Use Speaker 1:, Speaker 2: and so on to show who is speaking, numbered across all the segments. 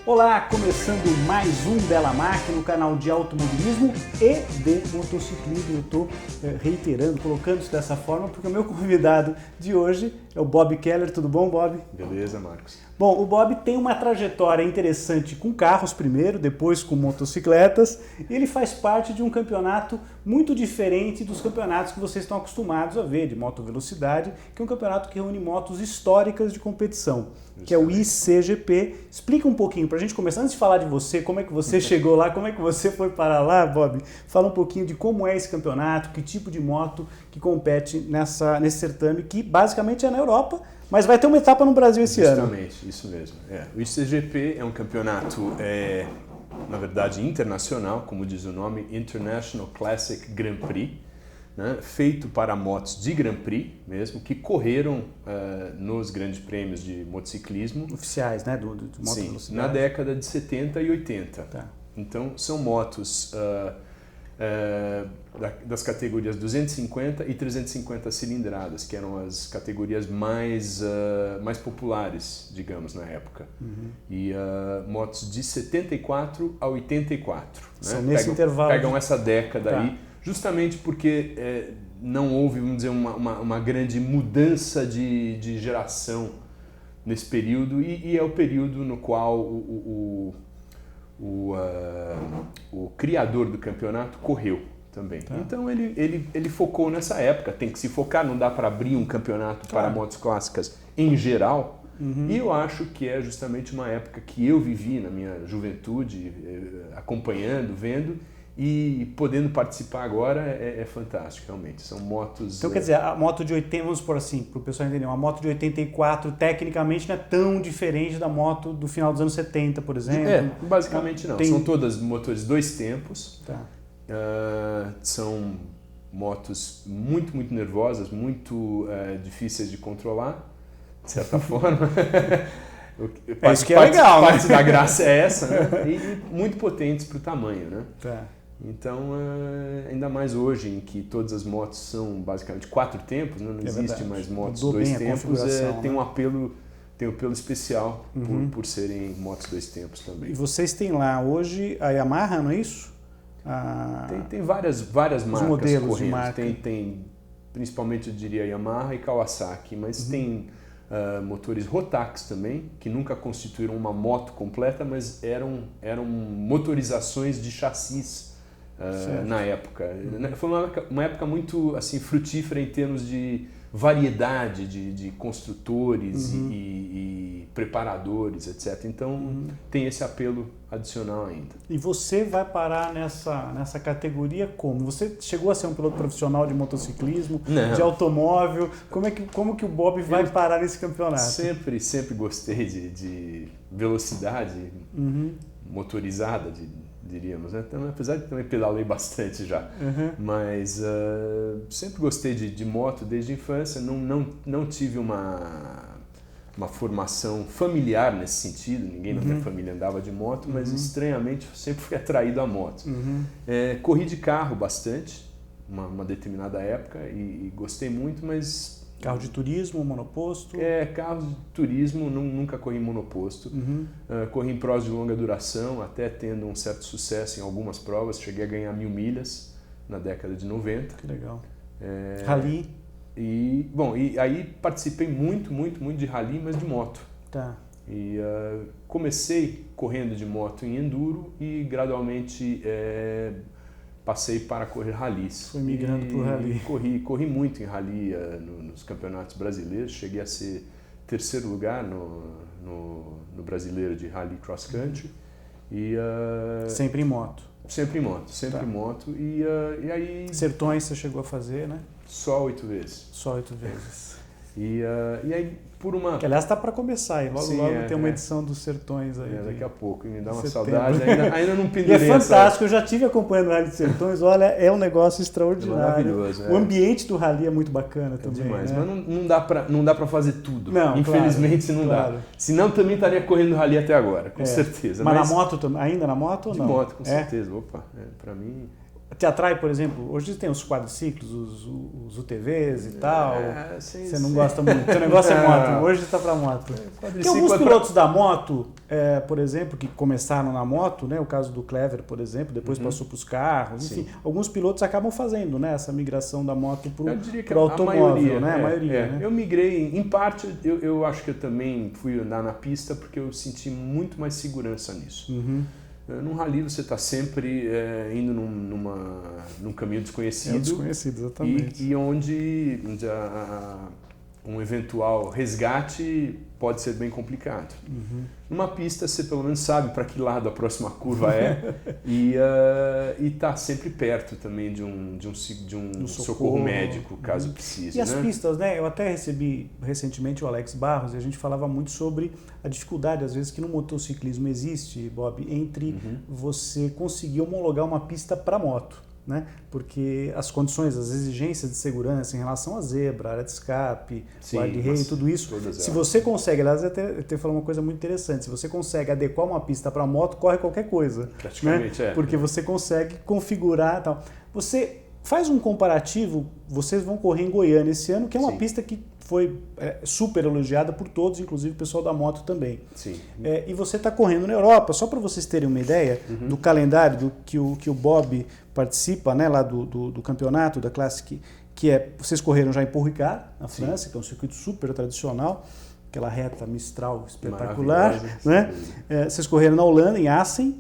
Speaker 1: Olá, começando mais um Belamac no canal de automobilismo e de motociclismo. Eu estou reiterando, colocando isso dessa forma, porque o meu convidado de hoje é o Bob Keller. Tudo bom, Bob?
Speaker 2: Beleza, Marcos.
Speaker 1: Bom, o Bob tem uma trajetória interessante com carros primeiro, depois com motocicletas, e ele faz parte de um campeonato muito diferente dos campeonatos que vocês estão acostumados a ver, de motovelocidade, que é um campeonato que reúne motos históricas de competição, que é o ICGP. Explica um pouquinho pra gente começar, antes de falar de você, como é que você chegou lá, como é que você foi parar lá, Bob? Fala um pouquinho de como é esse campeonato, que tipo de moto que compete nesse certame, que basicamente é na Europa, mas vai ter uma etapa no Brasil esse ano.
Speaker 2: Justamente, isso mesmo. O ICGP é um campeonato, na verdade, internacional, como diz o nome, International Classic Grand Prix, né, feito para motos de Grand Prix mesmo, que correram nos grandes prêmios de motociclismo.
Speaker 1: Oficiais, né? Do
Speaker 2: Sim, na década de 70 e 80.
Speaker 1: Tá.
Speaker 2: Então, são motos das categorias 250 e 350 cilindradas, que eram as categorias mais populares, digamos, na época. Uhum. E motos de 74 a 84.
Speaker 1: São nesse intervalo.
Speaker 2: Pegam essa década
Speaker 1: tá.
Speaker 2: aí, justamente porque não houve, vamos dizer, uma grande mudança de geração nesse período, e é o período no qual o criador do campeonato correu também. Tá. Então ele focou nessa época, tem que se focar, não dá para abrir um campeonato para motos clássicas em geral. Uhum. E eu acho que é justamente uma época que eu vivi na minha juventude, acompanhando, vendo, e podendo participar agora é fantástico, realmente. São motos...
Speaker 1: Então, quer dizer, a moto de 80, vamos por assim, para o pessoal entender, uma moto de 84, tecnicamente, não é tão diferente da moto do final dos anos 70, por exemplo?
Speaker 2: Basicamente não. São todas motores 2 tempos.
Speaker 1: Tá.
Speaker 2: São motos muito, muito nervosas, muito difíceis de controlar, de certa forma.
Speaker 1: Isso que é legal, né?
Speaker 2: Parte da graça é essa, né? E muito potentes para o tamanho, né?
Speaker 1: Tá.
Speaker 2: Então, ainda mais hoje, em que todas as motos são basicamente 4 tempos, né? Não existe mais motos 2 tempos, tem um apelo especial por serem motos 2 tempos também.
Speaker 1: E vocês têm lá hoje a Yamaha, não é isso?
Speaker 2: Tem várias marcas
Speaker 1: modelos
Speaker 2: correndo.
Speaker 1: De marca.
Speaker 2: Tem principalmente, eu diria, Yamaha e Kawasaki, mas tem motores Rotax também, que nunca constituíram uma moto completa, mas eram motorizações de chassis na época. Foi uma época muito assim, frutífera em termos de variedade de construtores e preparadores, etc. Então tem esse apelo adicional ainda.
Speaker 1: E você vai parar nessa categoria como? Você chegou a ser um piloto profissional de motociclismo, de automóvel? Como que o Bob vai parar nesse campeonato?
Speaker 2: Sempre gostei de velocidade motorizada, diríamos, né? Então, apesar de também pedalei bastante já, mas sempre gostei de moto desde a infância, não tive uma formação familiar nesse sentido, ninguém na minha família andava de moto, mas estranhamente sempre fui atraído à moto. Corri de carro bastante, uma determinada época, e gostei muito, mas...
Speaker 1: Carro de turismo, monoposto?
Speaker 2: Carros de turismo, nunca corri em monoposto. Corri em provas de longa duração, até tendo um certo sucesso em algumas provas. Cheguei a ganhar 1000 milhas na década de 90.
Speaker 1: Que legal. Rally?
Speaker 2: E aí participei muito de rally, mas de moto.
Speaker 1: Tá.
Speaker 2: E comecei correndo de moto em enduro e gradualmente... passei para correr rallies.
Speaker 1: Foi migrando para o rally.
Speaker 2: Corri muito em rally nos campeonatos brasileiros. Cheguei a ser 3º lugar no brasileiro de rally cross country.
Speaker 1: Sempre em moto?
Speaker 2: Sempre em moto, sempre em moto. E aí...
Speaker 1: Sertões você chegou a fazer, né?
Speaker 2: Só 8 vezes.
Speaker 1: Só 8 vezes.
Speaker 2: E aí, por uma...
Speaker 1: Que, aliás, está para começar aí. Logo tem uma edição dos Sertões aí.
Speaker 2: Daqui a pouco. E me dá uma saudade. Ainda não pendurei.
Speaker 1: E é fantástico. Eu já estive acompanhando o Rally de Sertões. Olha, é um negócio extraordinário.
Speaker 2: Maravilhoso.
Speaker 1: O ambiente do rally é muito bacana também.
Speaker 2: Demais.
Speaker 1: Né?
Speaker 2: Mas não dá para fazer tudo.
Speaker 1: Não,
Speaker 2: infelizmente
Speaker 1: claro,
Speaker 2: não dá. Senão também estaria correndo rally até agora, com certeza.
Speaker 1: Mas na moto, ainda na moto ou não?
Speaker 2: De moto, com certeza. Opa, para mim...
Speaker 1: te atrai, por exemplo, hoje tem os quadriciclos, os UTVs e tal, você não gosta muito, seu negócio é moto, hoje está para moto. Tem alguns pilotos da moto, por exemplo, que começaram na moto, né? O caso do Clever, por exemplo, depois passou para os carros, enfim, alguns pilotos acabam fazendo, né, essa migração da moto para o automóvel, né? A maioria, né?
Speaker 2: Eu migrei, em parte, eu acho que eu também fui andar na pista porque eu senti muito mais segurança nisso. Num rally você está sempre indo num caminho desconhecido.
Speaker 1: Desconhecido, exatamente.
Speaker 2: E onde um eventual resgate pode ser bem complicado. Numa pista você pelo menos sabe para que lado a próxima curva é e está sempre perto também de um socorro médico, caso precise.
Speaker 1: E as pistas, né? Eu até recebi recentemente o Alex Barros e a gente falava muito sobre a dificuldade, às vezes, que no motociclismo existe, Bob, entre você conseguir homologar uma pista para moto. Né? Porque as condições, as exigências de segurança em relação à zebra, área de escape, guarda-reio, tudo isso, se você consegue, aliás, até falou uma coisa muito interessante, se você consegue adequar uma pista para moto, corre qualquer coisa.
Speaker 2: Praticamente,
Speaker 1: né? Porque você consegue configurar e tal. Você faz um comparativo, vocês vão correr em Goiânia esse ano, que é uma pista que foi super elogiada por todos, inclusive o pessoal da moto também.
Speaker 2: Sim.
Speaker 1: E você está correndo na Europa, só para vocês terem uma ideia do calendário que o Bob participa, né, lá do campeonato, da Classic, que vocês correram já em Paul Ricard, na França, que é um circuito super tradicional, aquela reta Mistral espetacular, né? Vocês correram na Holanda, em Assen.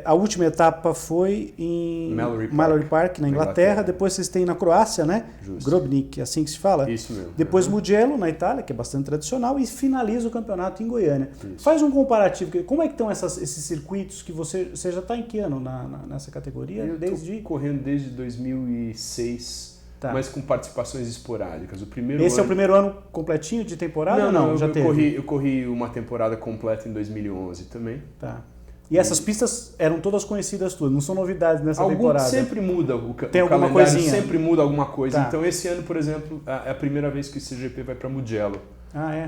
Speaker 1: A última etapa foi em Mallory Park, na Inglaterra. Depois vocês têm na Croácia, né? Grobnik, assim que se fala.
Speaker 2: Isso mesmo.
Speaker 1: Depois Mugello, na Itália, que é bastante tradicional, e finaliza o campeonato em Goiânia. Faz um comparativo. Como é que estão esses circuitos que você já está em que ano nessa categoria?
Speaker 2: Eu estou correndo desde 2006. Mas com participações esporádicas.
Speaker 1: Esse é o primeiro ano completinho de temporada?
Speaker 2: Não,
Speaker 1: já teve?
Speaker 2: Eu corri uma temporada completa em 2011 também.
Speaker 1: Tá. E essas pistas eram todas conhecidas tuas, não são novidades nessa temporada?
Speaker 2: Sempre muda
Speaker 1: Tem alguma
Speaker 2: calendário,
Speaker 1: coisinha?
Speaker 2: Sempre muda alguma coisa. Então esse ano, por exemplo, é a primeira vez que o CGP vai para Mugello.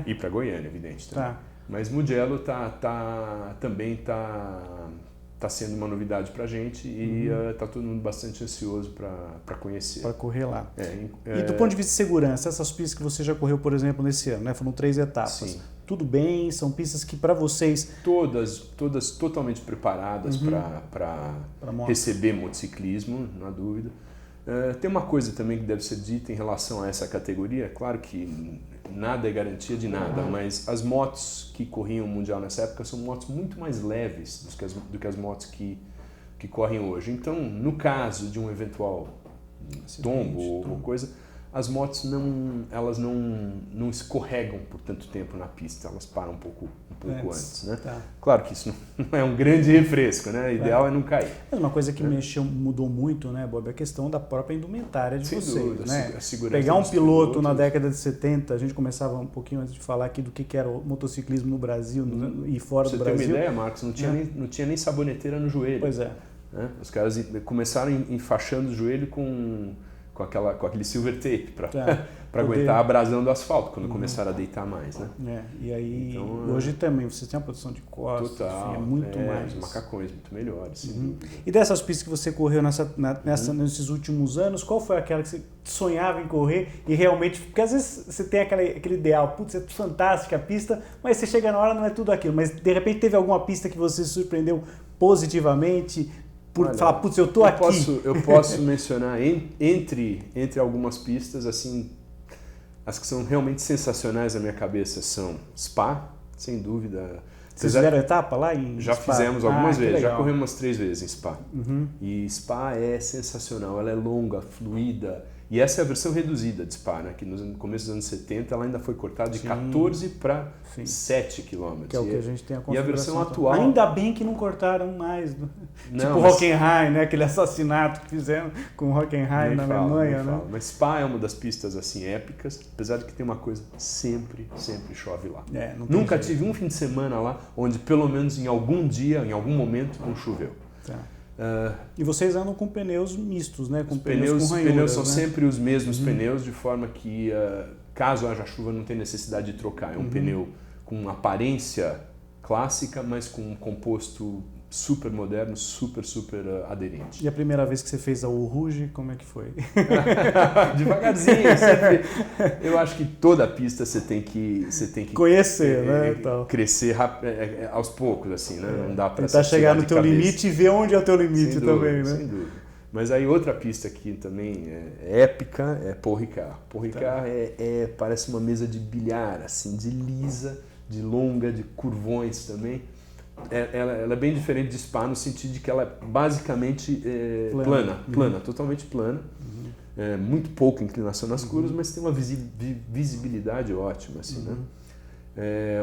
Speaker 2: E para Goiânia, evidente. Também. Mas Mugello também está sendo uma novidade para a gente e está todo mundo bastante ansioso para conhecer.
Speaker 1: Para correr lá. E do ponto de vista de segurança, essas pistas que você já correu, por exemplo, nesse ano, né? Foram 3 etapas.
Speaker 2: Sim.
Speaker 1: Tudo bem? São pistas que para vocês...
Speaker 2: Todas totalmente preparadas para receber motociclismo, não há dúvida. Tem uma coisa também que deve ser dita em relação a essa categoria. Claro que nada é garantia de nada, mas as motos que corriam o Mundial nessa época são motos muito mais leves do que as motos que correm hoje. Então, no caso de um eventual tombo ou coisa, as motos elas não escorregam por tanto tempo na pista, elas param um pouco antes, né? Claro que isso não é um grande refresco, né? O ideal é não cair.
Speaker 1: Mas uma coisa que mudou muito, né, Bob, é a questão da própria indumentária de vocês,
Speaker 2: dúvida,
Speaker 1: né?
Speaker 2: A segurança
Speaker 1: pegar um piloto na década de 70, a gente começava um pouquinho antes de falar aqui do que era o motociclismo no Brasil e fora do Brasil.
Speaker 2: Você tem uma ideia, Marcos? Não tinha nem saboneteira no joelho.
Speaker 1: Pois é.
Speaker 2: Né? Os caras começaram enfaixando o joelho com aquele silver tape para aguentar a abrasão do asfalto quando começaram a deitar mais, né?
Speaker 1: E aí, então, hoje também você tem uma produção de costas,
Speaker 2: total,
Speaker 1: enfim, é muito mais.
Speaker 2: Os macacões muito melhores, sem dúvida.
Speaker 1: E dessas pistas que você correu nesses últimos anos, qual foi aquela que você sonhava em correr e realmente, porque às vezes você tem aquele ideal, putz, é fantástica a pista, mas você chega na hora não é tudo aquilo, mas de repente teve alguma pista que você se surpreendeu positivamente, falar, putz, eu tô aqui.
Speaker 2: Eu posso mencionar entre algumas pistas, assim, as que são realmente sensacionais na minha cabeça são Spa, sem dúvida.
Speaker 1: Vocês fizeram etapa lá em
Speaker 2: Já
Speaker 1: Spa?
Speaker 2: Fizemos algumas vezes,
Speaker 1: legal.
Speaker 2: já corremos umas 3 vezes em Spa. E Spa é sensacional, ela é longa, fluida. E essa é a versão reduzida de Spa, né? Que no começo dos anos 70 ela ainda foi cortada de 14 para 7 km.
Speaker 1: Que é o que a gente tem a configuração.
Speaker 2: E a versão atual...
Speaker 1: Ainda bem que não cortaram mais. Tipo o Hockenheim, né? Aquele assassinato que fizeram com o Hockenheim na Alemanha, né?
Speaker 2: Mas Spa é uma das pistas assim épicas, apesar de que tem uma coisa, sempre chove lá. Nunca tive um fim de semana lá onde pelo menos em algum dia, em algum momento, não choveu.
Speaker 1: E vocês andam com pneus mistos, né? Com
Speaker 2: os pneus são
Speaker 1: né?
Speaker 2: sempre os mesmos pneus, de forma que, caso haja chuva, não tem necessidade de trocar. É um pneu com aparência clássica, mas com um composto super moderno, super aderente.
Speaker 1: E a primeira vez que você fez a Eau Rouge, como é que foi?
Speaker 2: Devagarzinho, sempre. Eu acho que toda pista você tem que
Speaker 1: conhecer, né?
Speaker 2: Crescer aos poucos, assim, né? Não dá para
Speaker 1: tentar chegar no teu limite e ver onde é o teu limite também, né?
Speaker 2: Sem dúvida. Mas aí outra pista que também é épica é Paul Ricard. Paul Ricard parece uma mesa de bilhar, assim, de lisa, de longa, de curvões também. Ela é bem diferente de Spa no sentido de que ela é basicamente plana, totalmente plana. Muito pouca inclinação nas curvas, mas tem uma visibilidade ótima. Assim, né?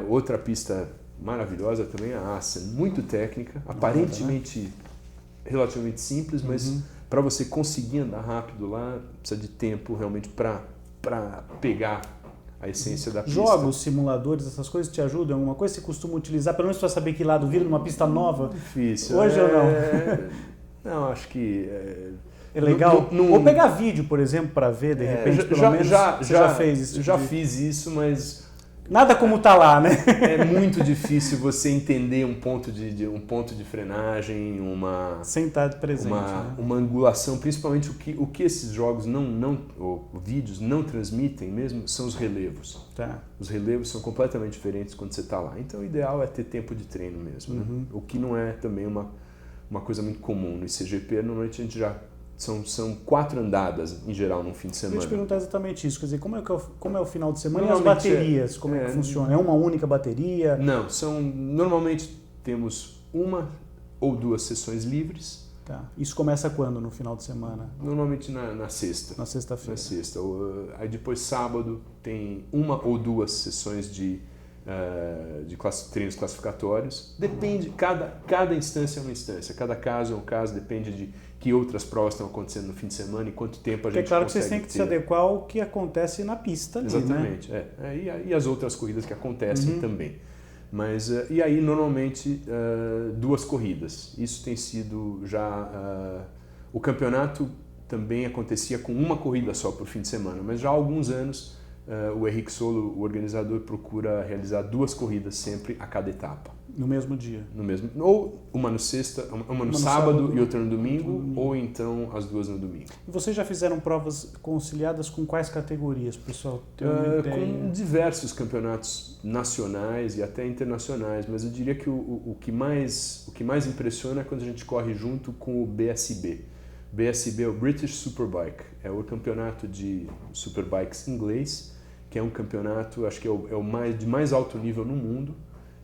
Speaker 2: Outra pista maravilhosa também é a Assen, muito técnica, aparentemente relativamente simples, mas para você conseguir andar rápido lá, precisa de tempo realmente para pegar a essência da pista.
Speaker 1: Jogos, simuladores, essas coisas te ajudam? Alguma coisa você costuma utilizar, pelo menos para saber que lado vira numa pista nova?
Speaker 2: Difícil.
Speaker 1: Hoje ou não?
Speaker 2: Não, acho que...
Speaker 1: É legal. Ou pegar vídeo, por exemplo, para ver, de repente, pelo menos você já fez isso?
Speaker 2: Já fiz isso, mas...
Speaker 1: Nada como tá lá, né?
Speaker 2: É muito difícil você entender um ponto de frenagem,
Speaker 1: sem estar presente,
Speaker 2: uma angulação, principalmente o que esses jogos ou vídeos não transmitem mesmo são os relevos.
Speaker 1: Tá.
Speaker 2: Os relevos são completamente diferentes quando você está lá. Então o ideal é ter tempo de treino mesmo, né? O que não é também uma coisa muito comum. No ICGP, normalmente a gente já... São 4 andadas, em geral, num fim de semana.
Speaker 1: Eu ia te perguntar exatamente isso. Quer dizer, como é o final de semana e as baterias? Como é que funciona? É uma única bateria?
Speaker 2: Não, normalmente temos 1 ou 2 sessões livres.
Speaker 1: Tá. Isso começa quando no final de semana?
Speaker 2: Normalmente na sexta.
Speaker 1: Na sexta-feira.
Speaker 2: Na sexta. Aí depois, sábado, tem 1 ou 2 sessões de treinos classificatórios. Depende, cada instância é uma instância, cada caso é um caso, depende de que outras provas estão acontecendo no fim de semana e quanto tempo a gente consegue ter.
Speaker 1: É claro que vocês têm que se adequar ao que acontece na pista ali,
Speaker 2: exatamente,
Speaker 1: né?
Speaker 2: E as outras corridas que acontecem também. Mas, e aí, normalmente, 2 corridas. Isso tem sido já... o campeonato também acontecia com 1 corrida só por fim de semana, mas já há alguns anos o Henrique Solo, o organizador, procura realizar 2 corridas sempre a cada etapa.
Speaker 1: No mesmo dia?
Speaker 2: No mesmo, ou uma no sexta, uma no sábado e outra no domingo, ou então as 2 no domingo.
Speaker 1: E vocês já fizeram provas conciliadas com quais categorias, pessoal?
Speaker 2: Com diversos campeonatos nacionais e até internacionais, mas eu diria que o que mais impressiona é quando a gente corre junto com o BSB. BSB é o British Superbike, é o campeonato de superbikes inglês, que é um campeonato, acho que é o de mais alto nível no mundo,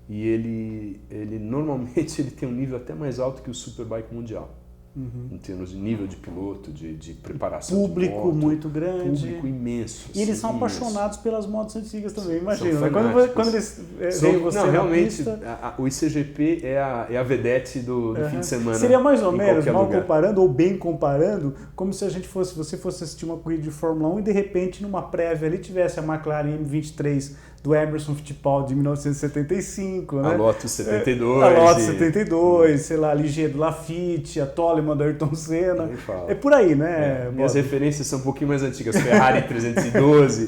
Speaker 2: e ele normalmente tem um nível até mais alto que o Superbike mundial, em termos de nível de piloto, de preparação
Speaker 1: público
Speaker 2: de moto,
Speaker 1: muito grande.
Speaker 2: Público imenso.
Speaker 1: E eles são
Speaker 2: imenso.
Speaker 1: Apaixonados pelas motos antigas também, imagina. Quando eles
Speaker 2: veem
Speaker 1: você
Speaker 2: realmente,
Speaker 1: na pista...
Speaker 2: o ICGP é a vedete do fim de semana.
Speaker 1: Seria mais ou menos, mal
Speaker 2: lugar.
Speaker 1: comparando ou bem comparando, como se você fosse assistir uma corrida de Fórmula 1 e de repente numa prévia ali tivesse a McLaren M23 do Emerson Fittipaldi de 1975, né?
Speaker 2: A Lotus 72.
Speaker 1: A Lotus 72, sei lá, a Ligier do Lafitte, a Toleman do Ayrton Senna. É por aí, né?
Speaker 2: Minhas referências são um pouquinho mais antigas. Ferrari 312.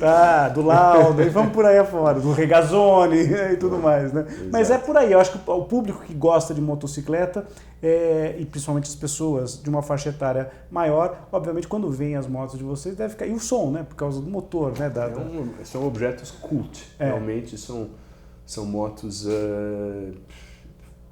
Speaker 1: Do Lauda, e vamos por aí afora, do Regazzoni e tudo mais, né?
Speaker 2: Exato.
Speaker 1: Mas é por aí, eu acho que o público que gosta de motocicleta, e principalmente as pessoas de uma faixa etária maior, obviamente quando veem as motos de vocês deve ficar... E o som, né? Por causa do motor, né?
Speaker 2: São objetos cult. Realmente são motos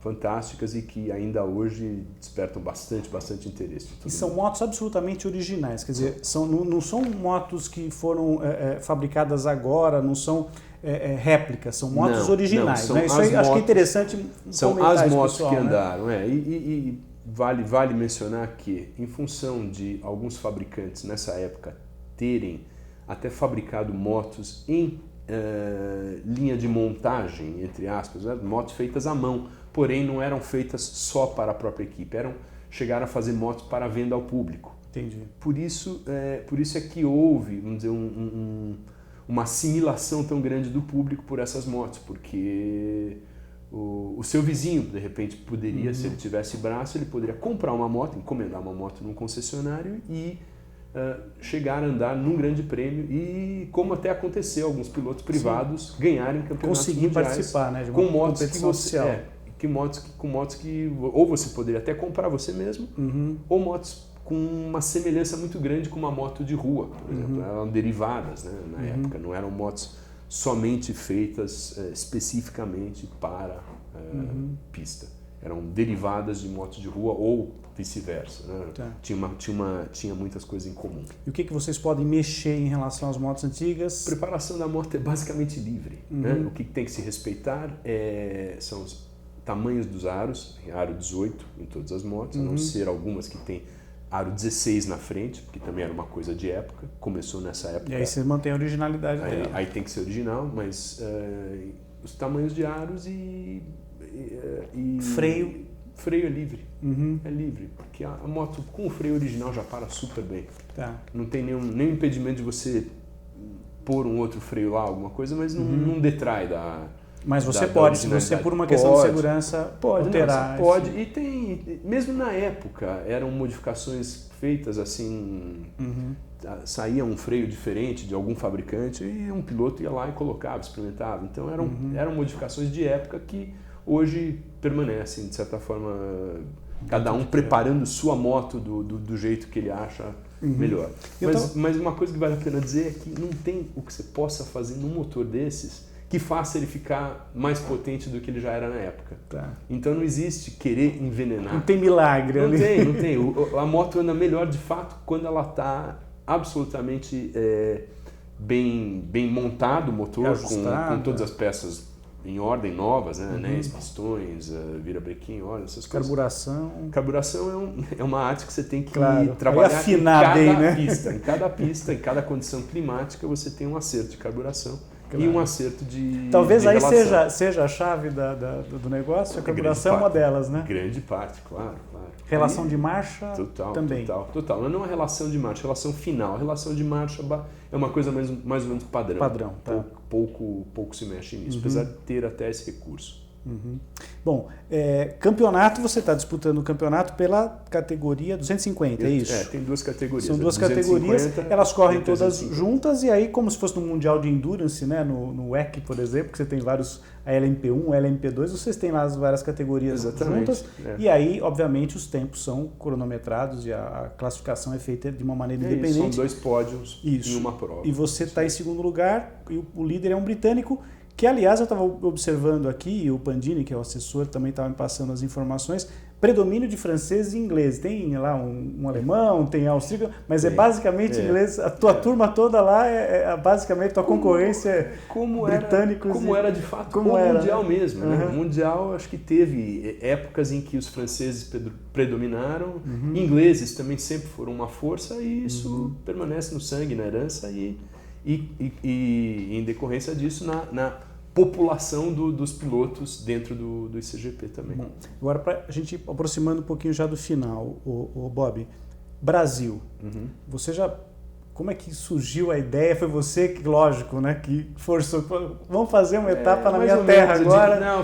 Speaker 2: fantásticas e que ainda hoje despertam bastante interesse.
Speaker 1: E são motos absolutamente originais, quer dizer, não são motos que foram fabricadas agora, não são réplicas, são motos originais. Né? Isso aí, acho que é interessante.
Speaker 2: São as motos
Speaker 1: pessoal,
Speaker 2: que andaram. E vale mencionar que, em função de alguns fabricantes nessa época terem até fabricado motos em linha de montagem, entre aspas, né? Motos feitas à mão, porém não eram feitas só para a própria equipe, chegaram a fazer motos para venda ao público.
Speaker 1: Entendi.
Speaker 2: Por isso é que houve, vamos dizer, uma assimilação tão grande do público por essas motos, porque o seu vizinho, de repente, poderia, se ele tivesse braço, ele poderia comprar uma moto, encomendar uma moto num concessionário e chegar a andar num grande prêmio e, como até aconteceu, alguns pilotos privados ganharem campeonatos
Speaker 1: conseguir
Speaker 2: mundiais
Speaker 1: participar, né, de uma
Speaker 2: com motos
Speaker 1: competição oficial.
Speaker 2: que com motos que ou você poderia até comprar você mesmo, ou motos com uma semelhança muito grande com uma moto de rua, por exemplo. Eram derivadas, né, na época, não eram motos somente feitas especificamente para pista. Eram derivadas de motos de rua ou vice-versa. Né? Tá. Tinha muitas coisas em comum.
Speaker 1: E o que vocês podem mexer em relação às motos antigas?
Speaker 2: A preparação da moto é basicamente livre. Né? O que tem que se respeitar são os tamanhos dos aros, aro 18 em todas as motos, a não ser algumas que tem aro 16 na frente, porque também era uma coisa de época, começou nessa época.
Speaker 1: E aí você mantém a originalidade dela.
Speaker 2: Aí tem que ser original, mas os tamanhos de aros e
Speaker 1: freio
Speaker 2: é livre. É livre, porque a moto com o freio original já para super bem.
Speaker 1: Tá.
Speaker 2: Não tem nenhum impedimento de você pôr um outro freio lá, alguma coisa, mas não detrai da...
Speaker 1: Mas você pode, se você por uma questão de segurança, pode alterar.
Speaker 2: Pode, e tem, mesmo na época, eram modificações feitas assim, saía um freio diferente de algum fabricante e um piloto ia lá e colocava, experimentava. Então eram modificações de época que hoje permanecem, de certa forma, cada um preparando sua moto do jeito que ele acha melhor. Mas uma coisa que vale a pena dizer é que não tem o que você possa fazer num motor desses que faça ele ficar mais potente do que ele já era na época.
Speaker 1: Tá.
Speaker 2: Então não existe querer envenenar.
Speaker 1: Não tem milagre ali.
Speaker 2: Não tem. A moto anda melhor de fato quando ela está absolutamente bem montado o motor, com todas as peças em ordem, novas, né? Anéis, pistões, virabrequim, óleo, essas coisas. Carburação é uma arte que você tem que trabalhar
Speaker 1: afinar
Speaker 2: em cada
Speaker 1: bem, né?
Speaker 2: pista. Em cada pista, em cada condição climática, você tem um acerto de carburação. E um acerto de
Speaker 1: Talvez aí seja a chave do negócio, a carburação é uma delas, né?
Speaker 2: Grande parte, claro.
Speaker 1: Relação de marcha também.
Speaker 2: Total. Não é uma relação de marcha, relação final. A relação de marcha é uma coisa mais ou menos padrão.
Speaker 1: Tá.
Speaker 2: Pouco se mexe nisso, apesar de ter até esse recurso.
Speaker 1: Bom, campeonato, você está disputando o campeonato pela categoria 250, é isso?
Speaker 2: Tem duas categorias.
Speaker 1: São duas categorias, elas correm todas juntas e aí como se fosse no Mundial de Endurance, né? No WEC, por exemplo, que você tem vários, a LMP1, a LMP2, vocês têm lá as várias categorias juntas e aí, obviamente, os tempos são cronometrados e a classificação é feita de uma maneira independente.
Speaker 2: São 2 pódios em uma prova.
Speaker 1: E você está em segundo lugar e o líder é um britânico, que, aliás, eu estava observando aqui, e o Pandini, que é o assessor, também estava me passando as informações, predomínio de francês e inglês. Tem lá um alemão, tem austríaco, mas é basicamente inglês. A tua turma toda lá basicamente, tua concorrência é britânicos.
Speaker 2: Como era de fato o Mundial mesmo. Né? O Mundial, acho que teve épocas em que os franceses predominaram, ingleses também sempre foram uma força, e isso permanece no sangue, na herança, e em decorrência disso na população dos pilotos dentro do ICGP também.
Speaker 1: Bom, agora, para a gente aproximando um pouquinho já do final, o Bob, Brasil, você já... Como é que surgiu a ideia? Foi você que, lógico, né, que forçou. Vamos fazer uma etapa na minha terra agora.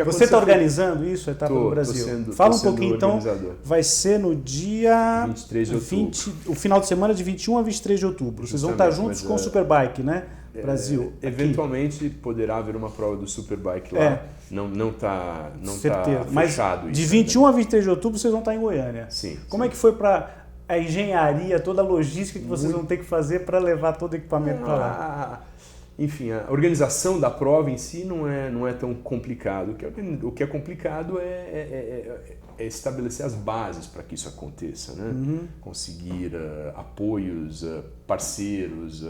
Speaker 1: Você está organizando isso, a etapa do Brasil? Fala um pouquinho, então. Vai ser no dia
Speaker 2: 23 de outubro.
Speaker 1: O final de semana de 21 a 23 de outubro. Vocês vão estar juntos com o Superbike, né? Brasil.
Speaker 2: Eventualmente poderá haver uma prova do Superbike lá. Não está fechado.
Speaker 1: Mas de 21 a 23 de outubro vocês vão estar em Goiânia.
Speaker 2: Sim.
Speaker 1: Como é que foi para a engenharia, toda a logística que vocês vão ter que fazer para levar todo o equipamento para lá?
Speaker 2: Enfim, a organização da prova em si não é tão complicado. O que é complicado é estabelecer as bases para que isso aconteça, né? Conseguir apoios, parceiros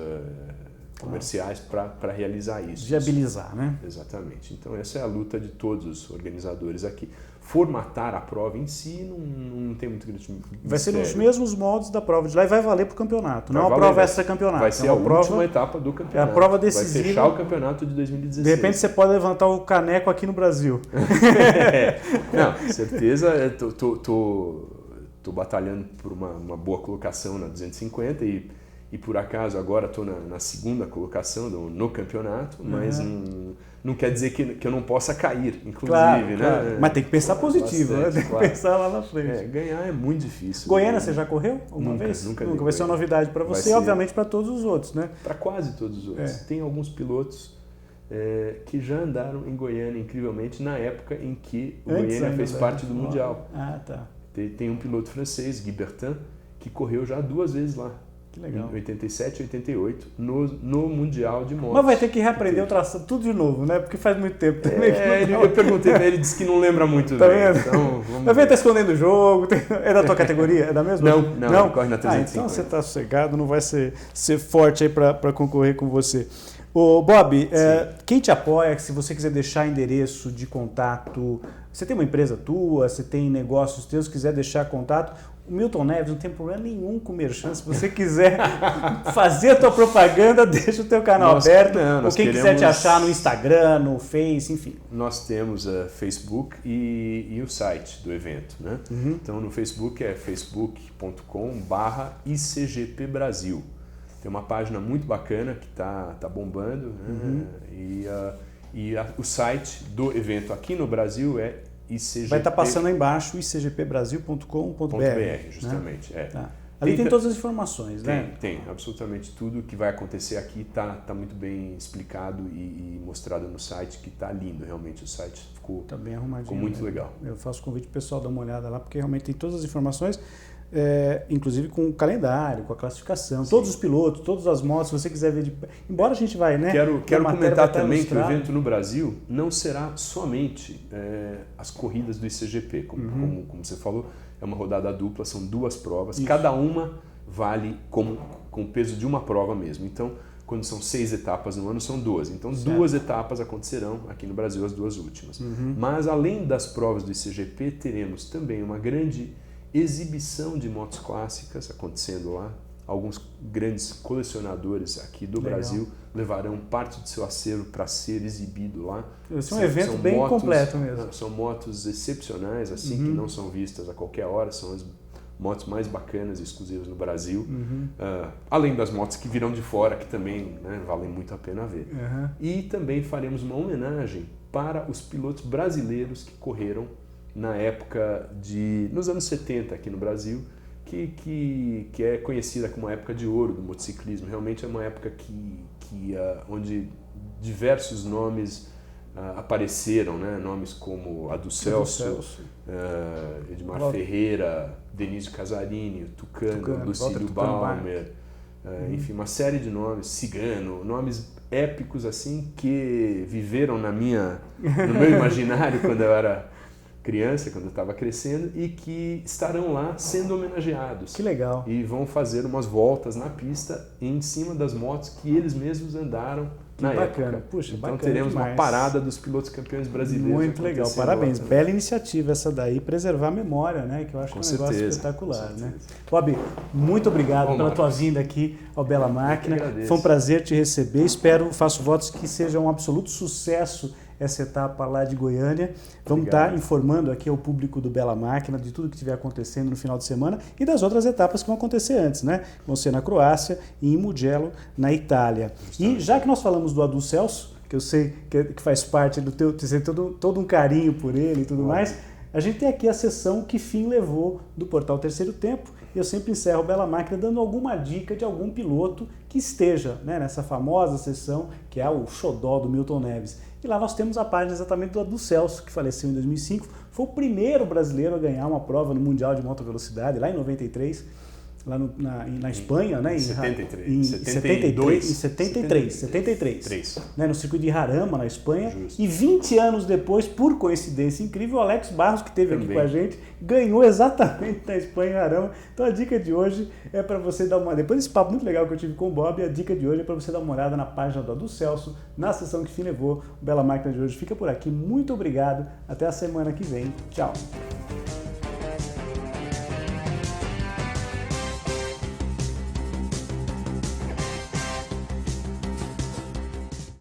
Speaker 2: comerciais para realizar isso.
Speaker 1: Viabilizar, né?
Speaker 2: Exatamente. Então essa é a luta de todos os organizadores aqui. Formatar a prova em si não tem muito grande mistério.
Speaker 1: Vai ser nos mesmos moldes da prova de lá e vai valer para o campeonato. Não é uma prova extra-campeonato.
Speaker 2: Vai ser a última etapa do campeonato.
Speaker 1: É a prova decisiva.
Speaker 2: Vai fechar o campeonato de 2016.
Speaker 1: De repente você pode levantar o caneco aqui no Brasil.
Speaker 2: Não, certeza. Tô batalhando por uma boa colocação na 250 e por acaso agora estou na segunda colocação no campeonato, mas não quer dizer que eu não possa cair, inclusive.
Speaker 1: Claro.
Speaker 2: Né?
Speaker 1: Mas tem que pensar positivo,
Speaker 2: bastante,
Speaker 1: né? Tem que pensar lá na frente.
Speaker 2: Ganhar é muito difícil.
Speaker 1: Goiânia você já correu alguma vez?
Speaker 2: Nunca
Speaker 1: Vai ser uma novidade para você e obviamente para todos os outros, né?
Speaker 2: Para quase todos os outros. Tem alguns pilotos que já andaram em Goiânia, incrivelmente, na época em que o Goiânia fez parte do Mundial.
Speaker 1: Tá.
Speaker 2: Tem um piloto francês, Guy Bertin, que correu já 2 vezes lá.
Speaker 1: Que legal.
Speaker 2: Em 87 e 88, no Mundial de motos.
Speaker 1: Mas vai ter que reaprender o traçado tudo de novo, né? Porque faz muito tempo também.
Speaker 2: Eu perguntei pra ele, disse que não lembra muito bem.
Speaker 1: Vendo?
Speaker 2: Então,
Speaker 1: Tá vendo? Tá escondendo o jogo. É da tua categoria? É da mesma?
Speaker 2: Não, corre na 350.
Speaker 1: Então você tá sossegado, não vai ser forte aí pra concorrer com você. Ô, Bob, quem te apoia, se você quiser deixar endereço de contato, você tem uma empresa tua, você tem negócios teus, quiser deixar contato, o Milton Neves não tem problema nenhum com o merchan. Se você quiser fazer a tua propaganda, deixa o teu canal aberto. Ou quem quiser te achar no Instagram, no Face, enfim.
Speaker 2: Nós temos a Facebook e o site do evento, né? Então no Facebook é facebook.com/ICGP-Brasil. Tem uma página muito bacana que tá bombando, né? O site do evento aqui no Brasil é ICGP.
Speaker 1: Vai estar passando aí embaixo, icgpbrasil.com.br.
Speaker 2: Justamente,
Speaker 1: né? Tá. Ali tem todas as informações, né?
Speaker 2: Tem, absolutamente tudo que vai acontecer aqui tá muito bem explicado e mostrado no site, que tá lindo, realmente o site ficou,
Speaker 1: tá bem arrumadinho,
Speaker 2: ficou muito legal.
Speaker 1: Eu faço convite pro pessoal dar uma olhada lá, porque realmente tem todas as informações, inclusive com o calendário, com a classificação, todos os pilotos, todas as motos, se você quiser ver embora a gente vai, né?
Speaker 2: Quero comentar também que o evento no Brasil não será somente as corridas do ICGP, como você falou, é uma rodada dupla, são 2 provas, cada uma vale com o peso de uma prova mesmo. Então, quando são 6 etapas no ano, são 12. Então, 2 etapas acontecerão aqui no Brasil, as 2 últimas. Mas, além das provas do ICGP, teremos também uma grande exibição de motos clássicas acontecendo lá. Alguns grandes colecionadores aqui do Brasil levarão parte do seu acervo para ser exibido lá.
Speaker 1: Esse é um evento bem completo mesmo.
Speaker 2: São motos excepcionais, assim, que não são vistas a qualquer hora, são as motos mais bacanas e exclusivas no Brasil. Além das motos que virão de fora, que também, né, valem muito a pena ver. E também faremos uma homenagem para os pilotos brasileiros que correram na época nos anos 70 aqui no Brasil, que é conhecida como a época de ouro do motociclismo. Realmente é uma época onde diversos nomes apareceram, né? Nomes como Adu Celso, Edmar Ferreira, Denise Casarini, Tucano, Lucílio Balmer, enfim, uma série de nomes, Cigano, nomes épicos assim que viveram no meu imaginário quando eu era criança, quando eu estava crescendo, e que estarão lá sendo homenageados.
Speaker 1: Que legal.
Speaker 2: E vão fazer umas voltas na pista em cima das motos que eles mesmos andaram na época.
Speaker 1: Puxa,
Speaker 2: então
Speaker 1: bacana
Speaker 2: teremos
Speaker 1: demais.
Speaker 2: uma parada dos pilotos campeões brasileiros.
Speaker 1: Muito legal, parabéns. Bela iniciativa essa daí, preservar a memória, né? Que eu acho que é um negócio espetacular, né? Bob, muito obrigado pela tua vinda aqui ao Bela Máquina. Foi um prazer te receber. Faço votos que seja um absoluto sucesso essa etapa lá de Goiânia. Vamos estar informando aqui ao público do Bela Máquina de tudo que estiver acontecendo no final de semana e das outras etapas que vão acontecer antes, né? Vão ser na Croácia e em Mugello, na Itália. E já que nós falamos do Adu Celso, que eu sei que faz parte do teu, tem todo um carinho por ele e tudo mais, a gente tem aqui a sessão Que Fim Levou do portal Terceiro Tempo. Eu sempre encerro o Bela Máquina dando alguma dica de algum piloto que esteja, né, nessa famosa sessão que é o xodó do Milton Neves. E lá nós temos a página exatamente do Adu Celso, que faleceu em 2005. Foi o primeiro brasileiro a ganhar uma prova no Mundial de Moto Velocidade, lá em 93, lá na Espanha, né? Em 73. Né? No circuito de Jarama, na Espanha.
Speaker 2: Justo.
Speaker 1: E 20 anos depois, por coincidência incrível, o Alex Barros, que esteve aqui com a gente, ganhou exatamente na Espanha, em Jarama. Então a dica de hoje é para você dar uma... Depois desse papo muito legal que eu tive com o Bob, a dica de hoje é para você dar uma olhada na página do Adu Celso, na sessão Que Fim Levou. O Bela Máquina de hoje fica por aqui. Muito obrigado. Até a semana que vem. Tchau.